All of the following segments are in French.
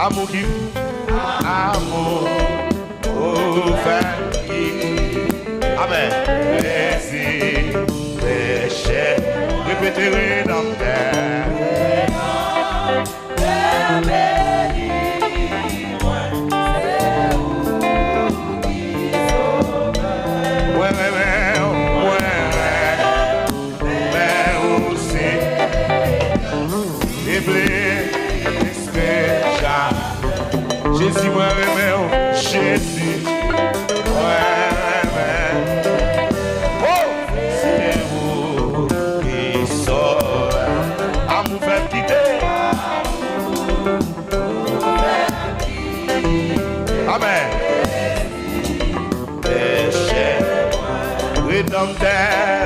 Amour qui, amour, ouvert qui, amen. Plaisir, péché, répétez rédempteur. Jésus, moi, Jésus, oh, c'est vous qui sauve. Amour fait quitter. Amen. Péché, rédempteur,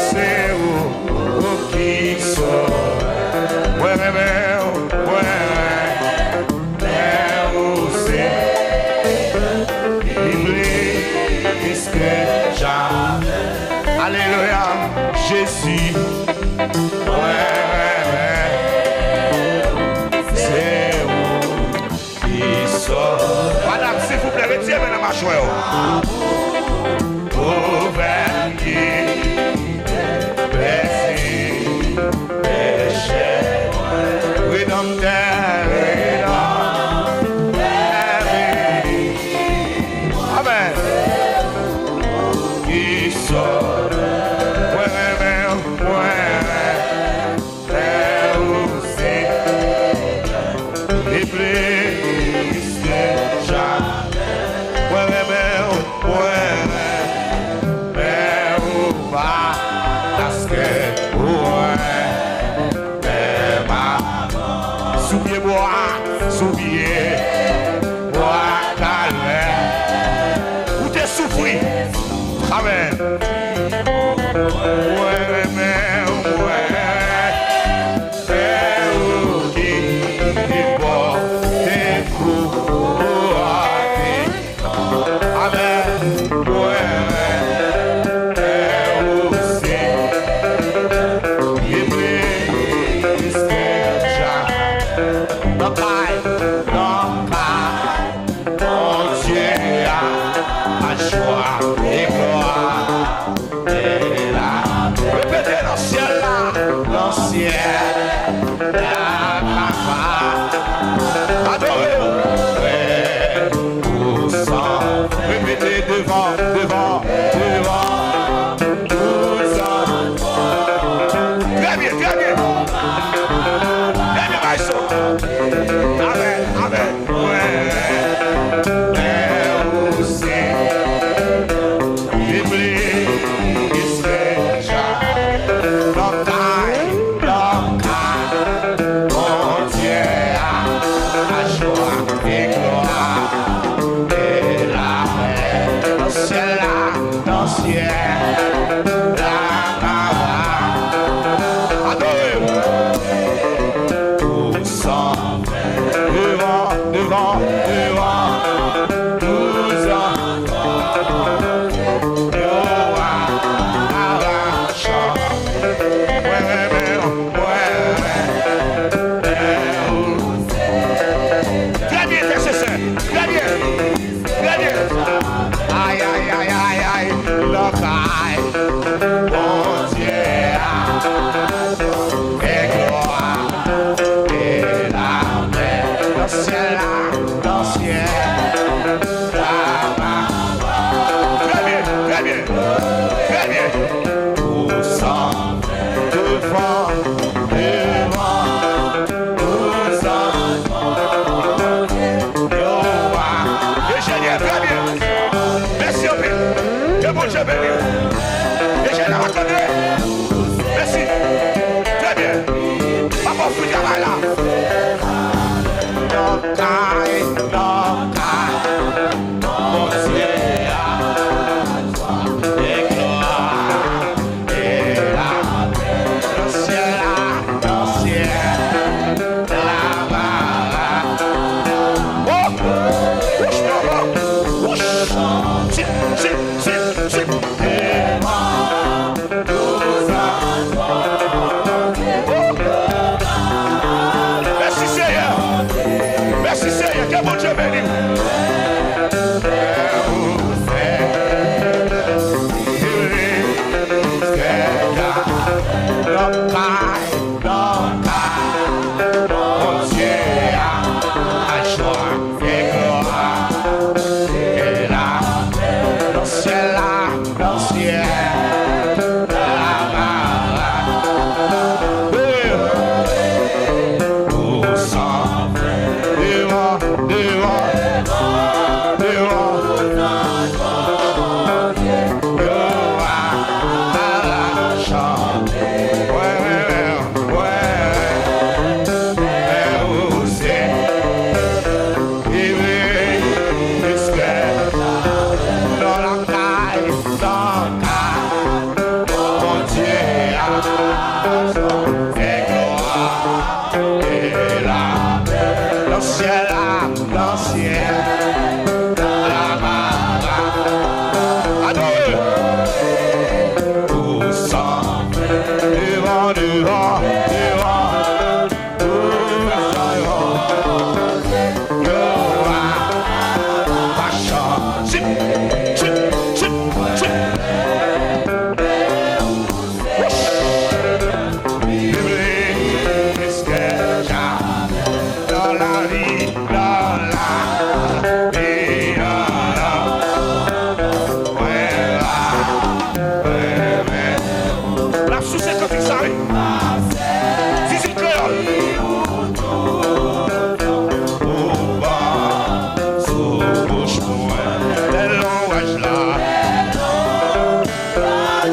c'est vous qui sauve. Alléluia, Jésus, c'est où il sort. Madame, s'il vous plaît, retirez maintenant ma chouette. Ouvert qui péché, rédempteur, amen. Qui sort. Souviez-moi, calme. Où t'es souffri? Amen. Devant. Très bien. Maestro. Amen. Merci. Très bien. Papa, vous travaillez là.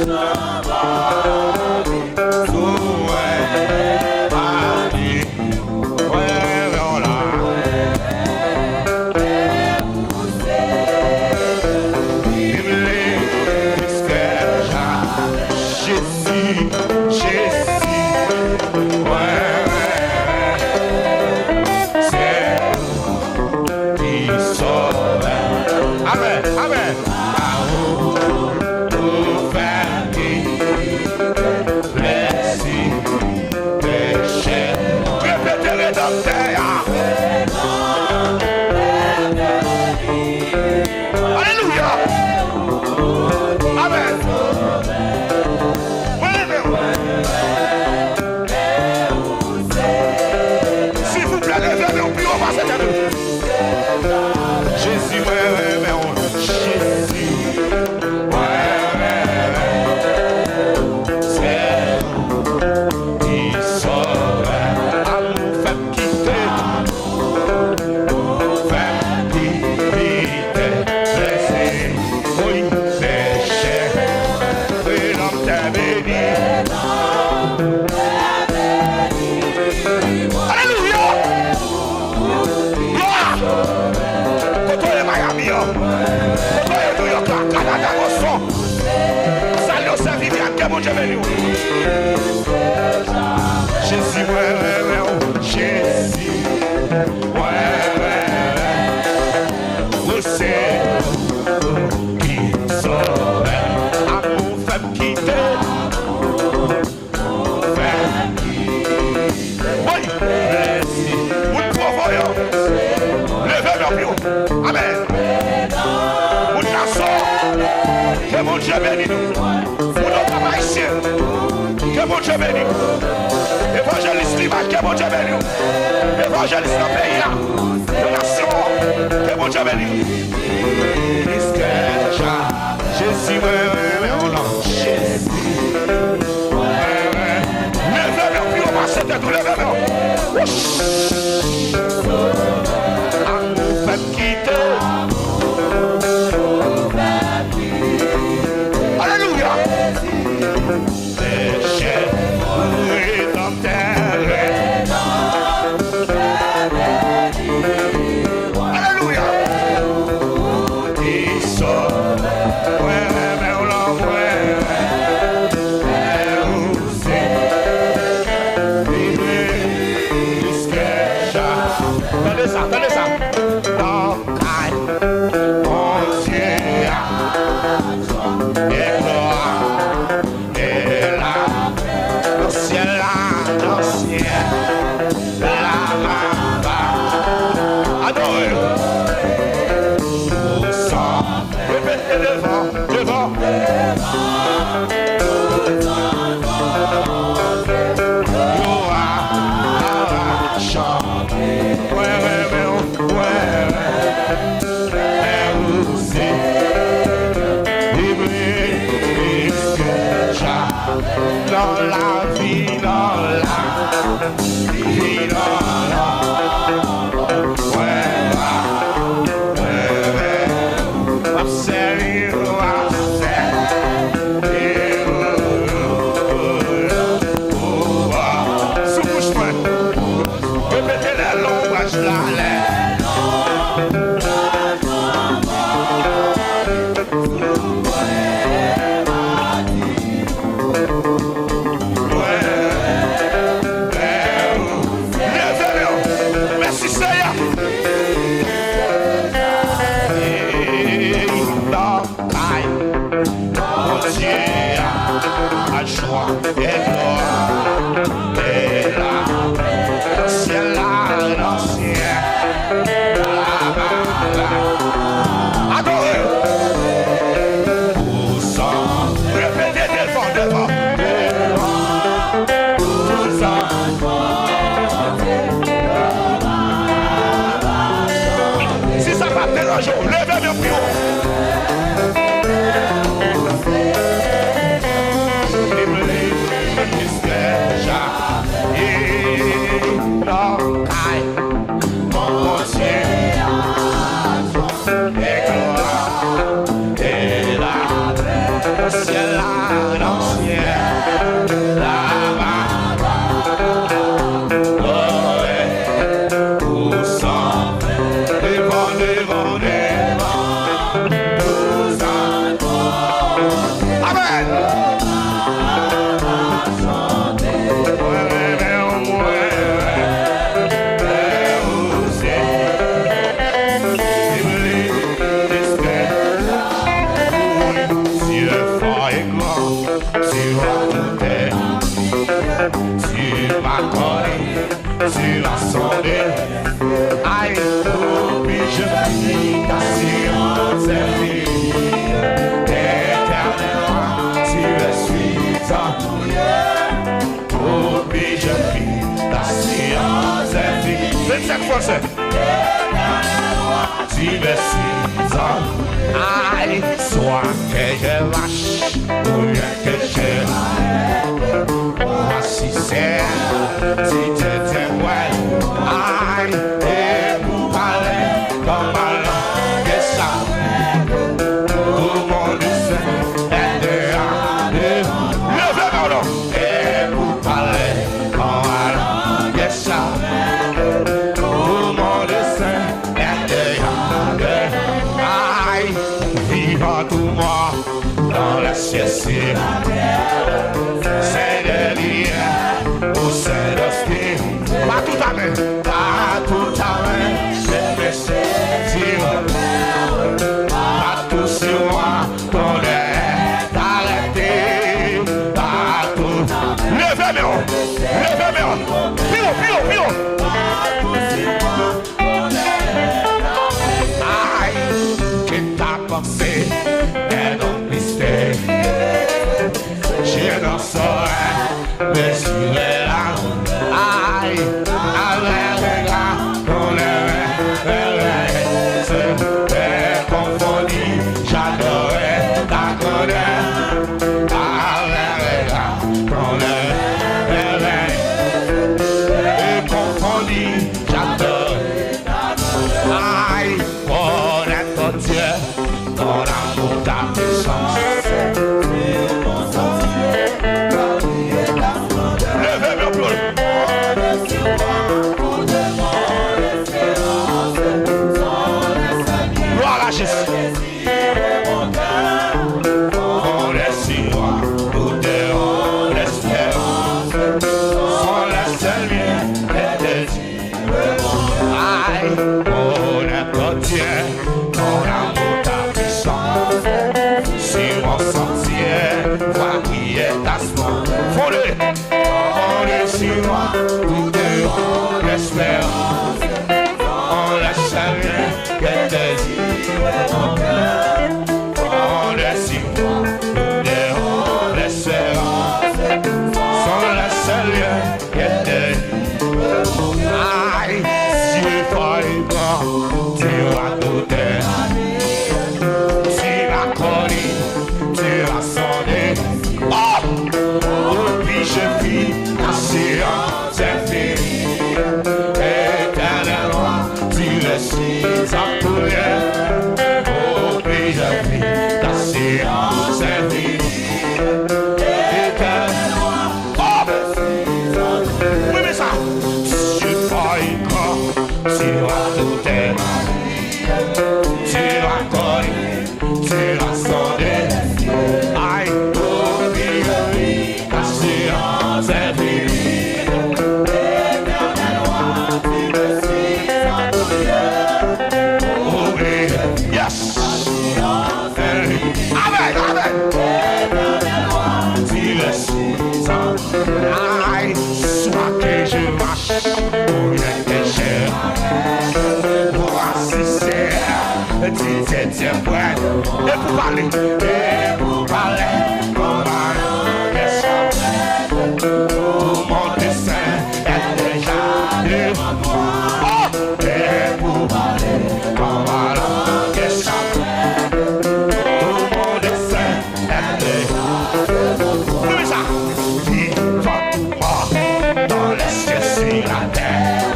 Levez-le. tu vas tout être. Tu m'as connu, tu m'as sondé. Aïe, oublie, je prie ta science est vie. Éternellement, tu es suffisant. Oublie, je prie ta science est vie. 27 fois c'est. Tu es suffisant. Aïe, soit que je lâche, ou bien que je lâche. Voici c'est, si tu t'es ouais. Aïe, et vous parlez comme ma langue est ça. Tout mon sein est dehors. Levez-moi là. Et vous parlez comme ma langue est ça. Tout mon sein est dehors. Aïe, vivant tout moi dans la sieste. C'est de l'hier ou c'est d'hostie. Pas tout à main, pas tout à main. C'est le saisir. Pas tout sur moi, ton est arrêté. Pas tout. Levez-moi, levez-moi. Pio, pio, pio. Aïe, que t'as pensé est donc mystère. Je n'en saurais mesurer là. Aïe, avec les gars, on est confondu. J'adorais ta grandeur. Avec les gars, on est confondu. J'adorais ta grandeur. Aïe, on est ton Dieu, ton amour, ta puissance. Tout dehors l'espérance, on laisse rien que désire mon cœur. On laisse moi, tout dehors l'espérance, on laisse rien que désire mon cœur. Aïe, si tu fais grand, tu vas tout être. Tu vas connu, tu vas sonner. Oh, puis je vis. C'est fini, éternellement, tu le suis en tout lieu. Oh, puis je vis, ta science est finie, éternellement, tu le suis en tout lieu. Oui, mais ça, si tu fais grand, tu vas tout être. Tu vas connaître, tu vas sonder. Aïe, oh, puis je vis, ta science est finie. Aïe, soit que je marche ou bien que je voici c'est, tu prêt. Et pour parler, comme un dessin. Tout mon dessin est déjà devant moi. Et pour parler, comme un dessin. Tout mon dessin est déjà devant moi. Oui, ça. Dans les cieux sur la terre,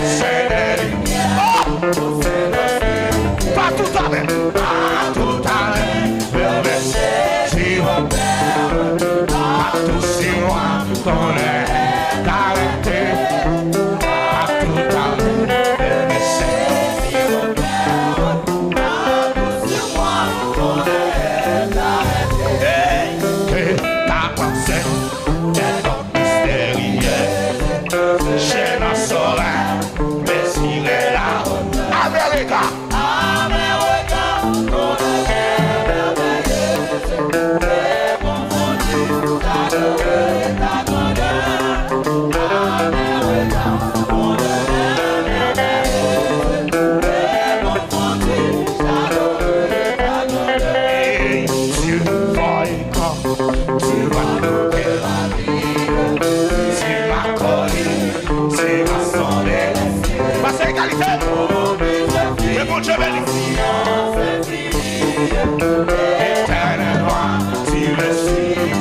c'est des lumières. Oh! Pas tout à l'heure, pas tout à l'heure.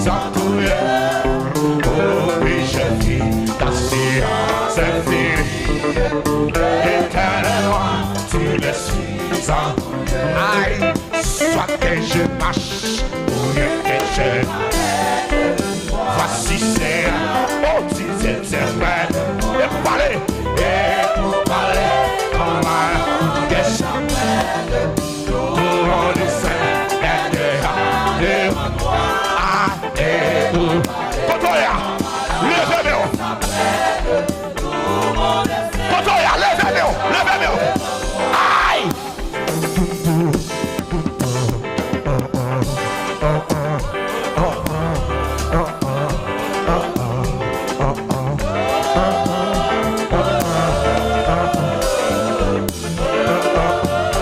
s'entourer. Oh, puis je vis ta science infinie. Éternellement, tu le suis en aïe. Soit que je marche ou bien que je. Voici c'est oh, si c'est vrai. Et parler, comme un guest. Tout le monde est saint. Kotoya, levez-moi. Kotoya, levez-moi. Aïe.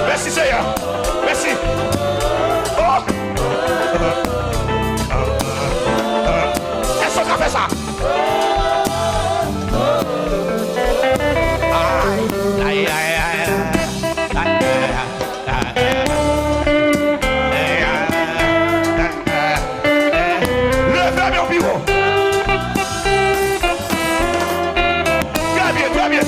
Merci Seigneur. Merci. Oh. Est-ce qu'on a fait ça? Aïe, aïe, aïe, levez mon bureau. Très bien, très bien.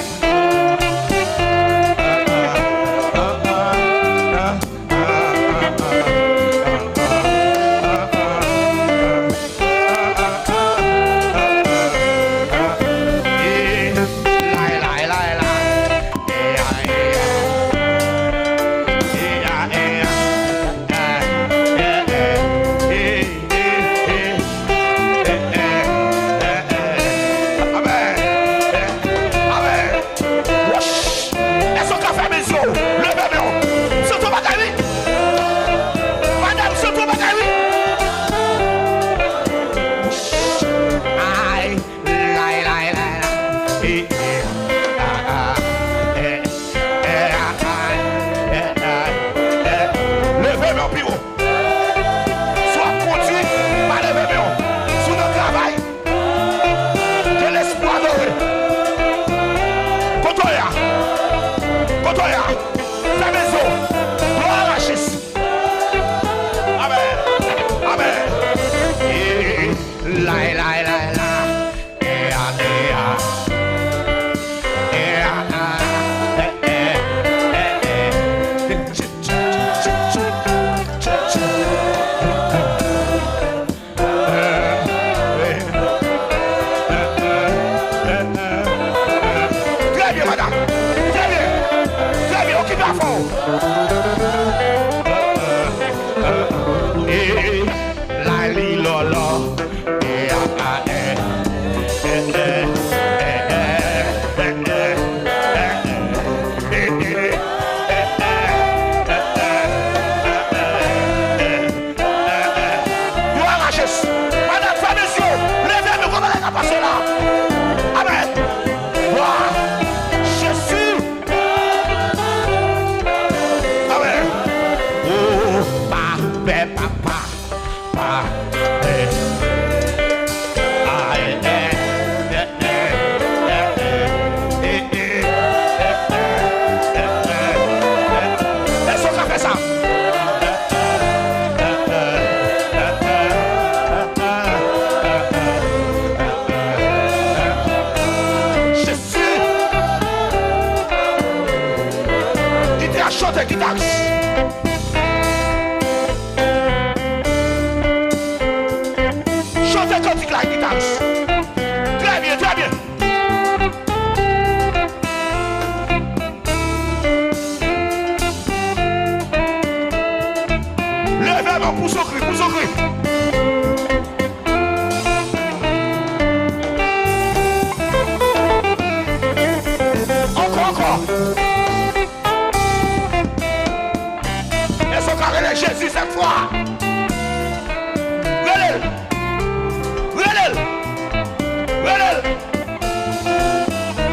Jésus cette fois.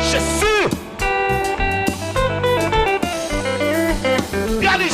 Jésus. Regardez.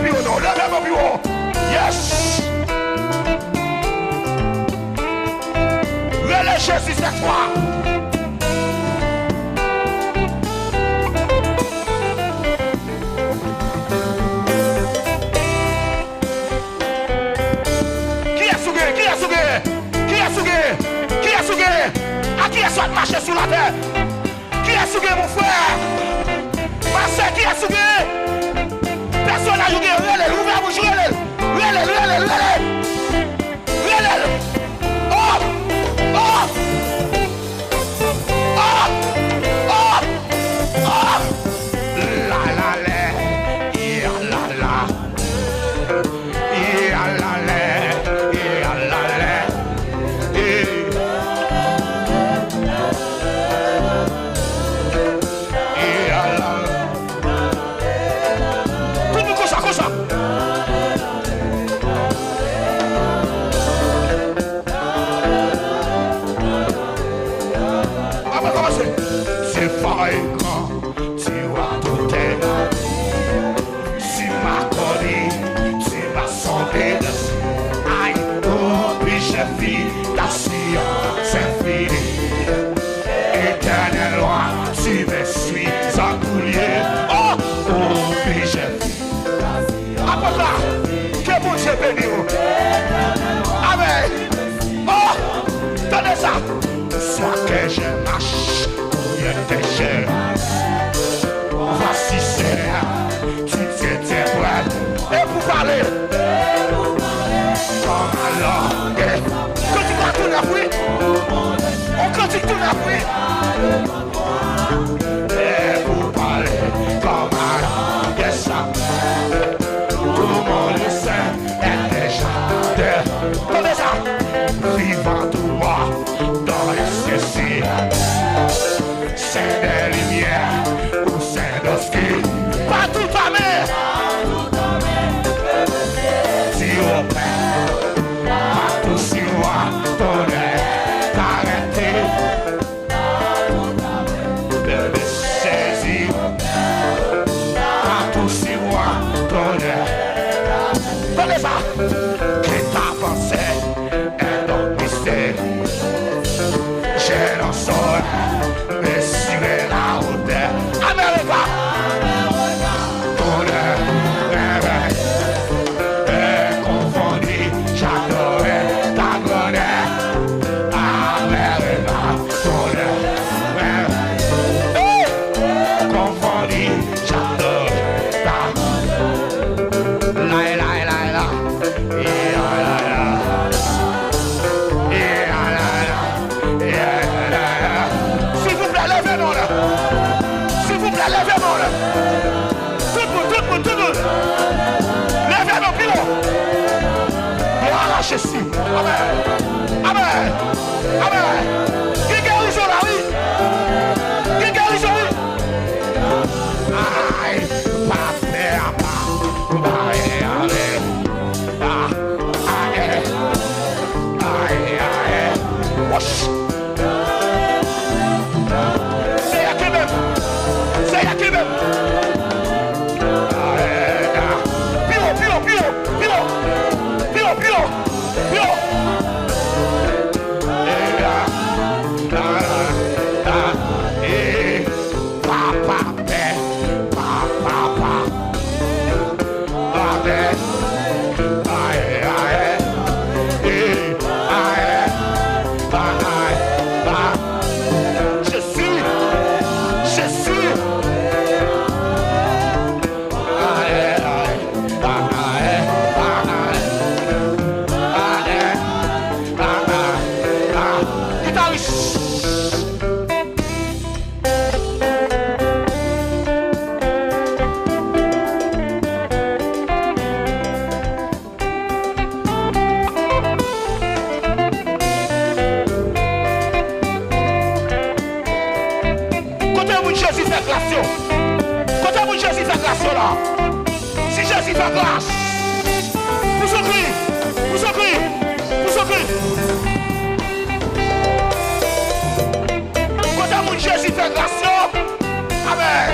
plus haut, non. Levez-moi plus haut. Yes. Relève Jésus cette fois. Qui est sougué? À qui est-ce marcher sur la terre? Qui est sougué, mon frère? Ma soeur, qui est sougué? Personne n'a joué. Relève, ouvre la bouche, relève. Oh! C'est fini. Éternel roi, tu me suis appuyé. Oh, puis j'ai fait. Après là, que bon Dieu béni. Amen. Oh, tenez ça. Soit que je marche, je te gère. Voici Seigneur, tu t'étais prêt. Et pour parler. Comme alors, quand tu vas tout l'appuyer, on critique tout l'appuyer. Et pour parler comme alors, yes, tout mon sein est déjà terre. Tenez ça, vivant toi dans les cieux, c'est des lumières ou c'est d'obscur. Pas tout ta mère, si au Père. Que ta pensée est donc mystère. Je n'en saurais me suivre la hauteur. América, ton rêve est confondu. J'adorais ta grandeur. América, ton rêve est confondu. J'adorais ta grandeur. Jésus. Amen. Amen. Amen. Qui guérit sur la vie? Qui guérit sur la vie? Aïe, c'est à qui même? C'est à qui même? Si Jésus fait grâce, vous souffrez, vous souffrez, vous souffrez. Quand mon Jésus fait grâce, amen.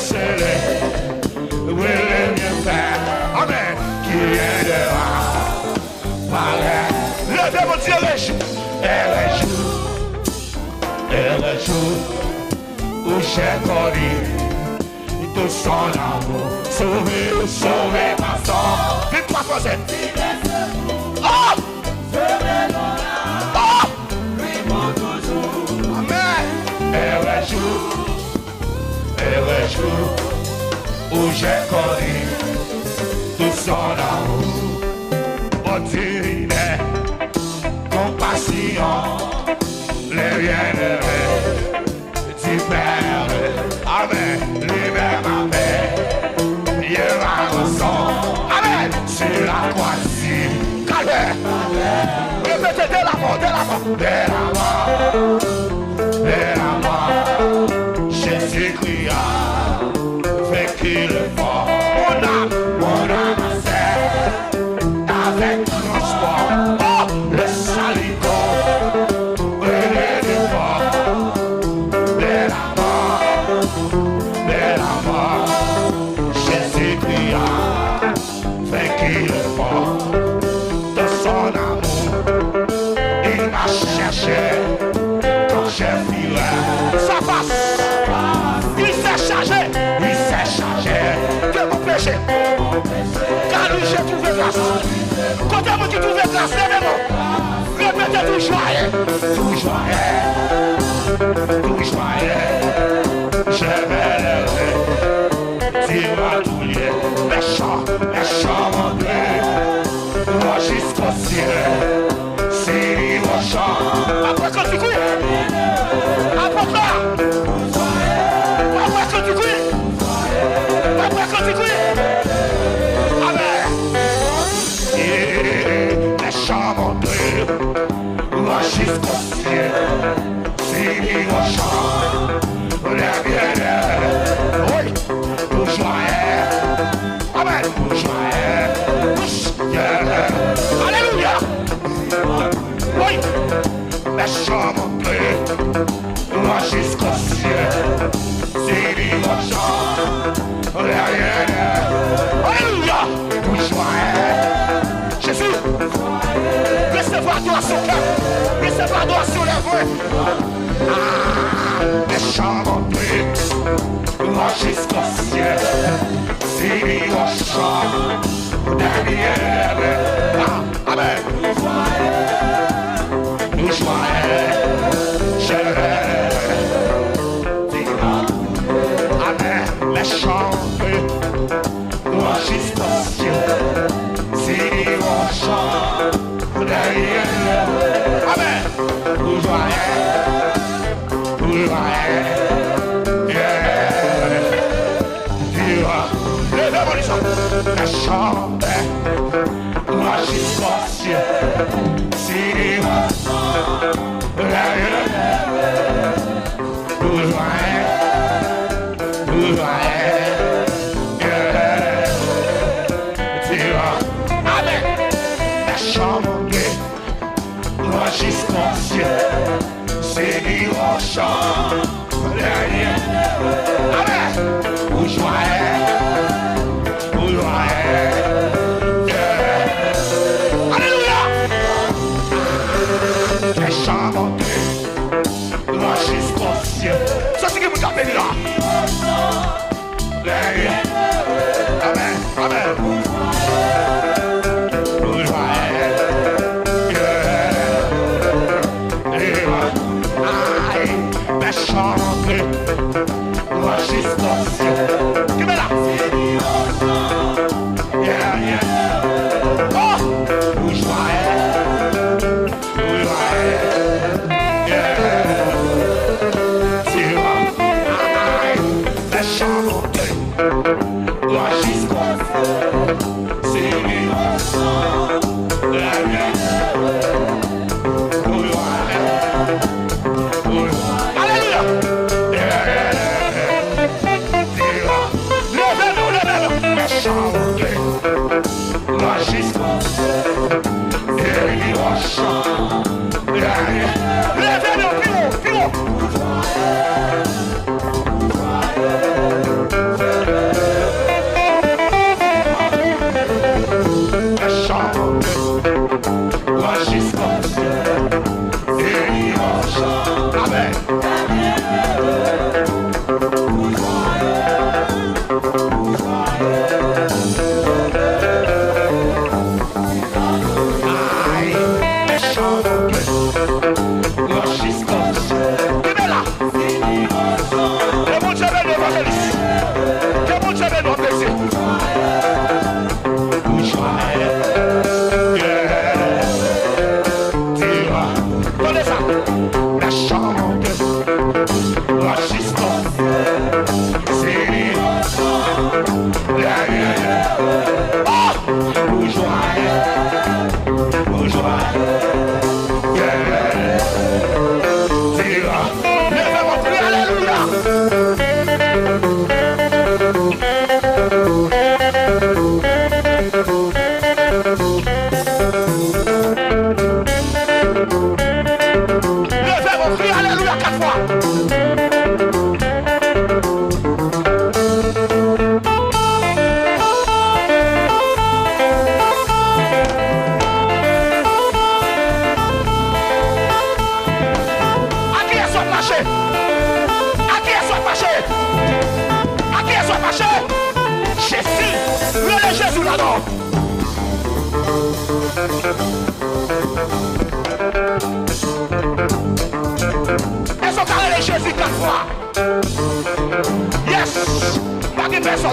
scellé, oui, le mieux fait. Amen. Qui viendra, paraît. Levez mon Dieu, les jours, et les jours, où j'ai connu tout son amour. Sauvé, pasteur. Victoire française. Oh! Oh! Amen. Et les jours où j'ai connu tout son amour. Bon Dieu, compassion, les bienheureux du Père. Amen. Libère ma paix. Il va ensemble. Amen. Sur la croix-ci. Calvaire. Répétez dès la mort, dès la mort. Dès la mort. Dès la mort. Jésus-Christ a vaincu le fort. Mon âme sait avec transport. Oh, le saligot. Brûlé du fort. Dès la mort. Dès la mort. Jésus-Christ a vaincu le fort. De son amour, il m'a cherché quand j'ai filé. Ça passe. Il s'est chargé. Il s'est chargé de mon péché. Car lui j'ai trouvé grâce. Quand moi qui trouvé grâce, levez-moi. Répétez tout joyeux. Tout joyeux. Tout joyeux. Je vais lever. Dis-moi tout lié. Méchant mon Dieu. Moi jusqu'au ciel. C'est mon chant. Après quand tu couilles. Après quoi. Après quand tu couilles. Après quand tu couilles. Amen. Méchant mon Dieu. Moi jusqu'au ciel. C'est mon chant. Les bienheureux. Oui. Tout joyeux. Amen. Tout joyeux. Yeah. Alléluia. Oui. Méchant mon Dieu. Moi jusqu'au ciel. C'est mon chant. Les bienheureux. Alléluia. Tout joyeux. Jésus. Recevoir toi sur cœur. Recevoir toi sur les voix. Ah. Méchant mon Dieu. Moi jusqu'au ciel. C'est mon chant. Derrière. Ah, amen. Nous joyeux. Je amen. Les chanter. Moi jusqu'au ciel. C'est mon chant. Derrière. Amen. Nous joyeux. Nous joyeux. La chambre, moi jusqu'au ciel, si la amen. La chambre, moi jusqu'au ciel, c'est mon chant, amen. Vous joyeux. Alléluia. Les chambres moi jusqu'au ciel. Ça c'est que vous tapez là. Amen. Amen. Les chambres moi jusqu'au ciel. Give me that. Yeah, yeah. Oh! Bourgeois. Yeah. Tu vois. La chambre. Moi jusqu'au c'est la mienne. Alléluia. Levez-nous. La chambre. Moi jusqu'au levez-nous, plus haut.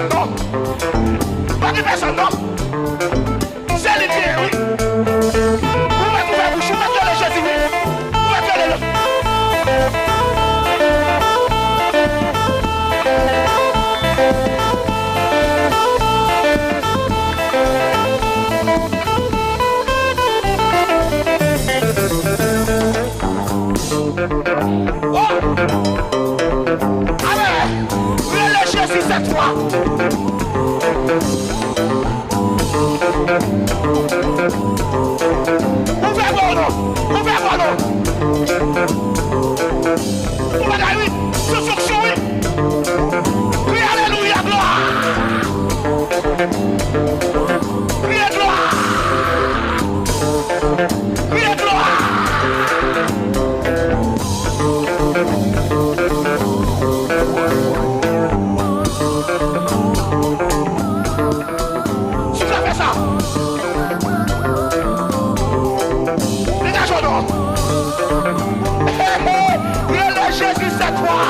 personne, non. Pas de personne, non. C'est les biens, oui. Vous mettez ouvert bouche, vous mettez le Jésus, oui. Vous mettez le. Oh! Amen! Relâchez Jésus cette fois! Ouvrez mon nom! Ouvrez mon nom! Ouvrez oui! Souffle, oui! Crie Alléluia, gloire! Crie gloire! Crie gloire! Si tu as fait ça, dégage au nom. Relâche Jésus cette fois.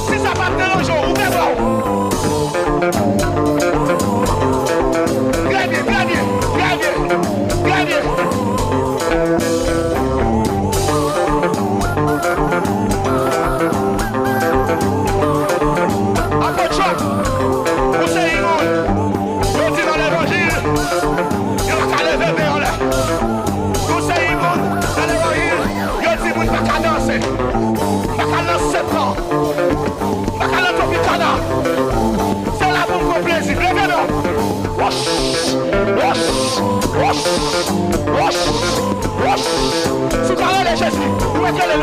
Si ça va te déranger, ouvrez-moi. Bien, bien, bien, bien, bien, bien, bien. Après le choc, vous savez, vous dites dans l'évangile, il y a qu'à lever vers là. Vous savez, dans l'évangile, il y a dit, vous ne pouvez pas danser. Pas qu'à lancer pas. Pas qu'à lancer au canard. C'est là pour vous plaisir. Levez-nous. Wash, wash, wash, wash, wash. Si tu as Jésus, vous mettez le.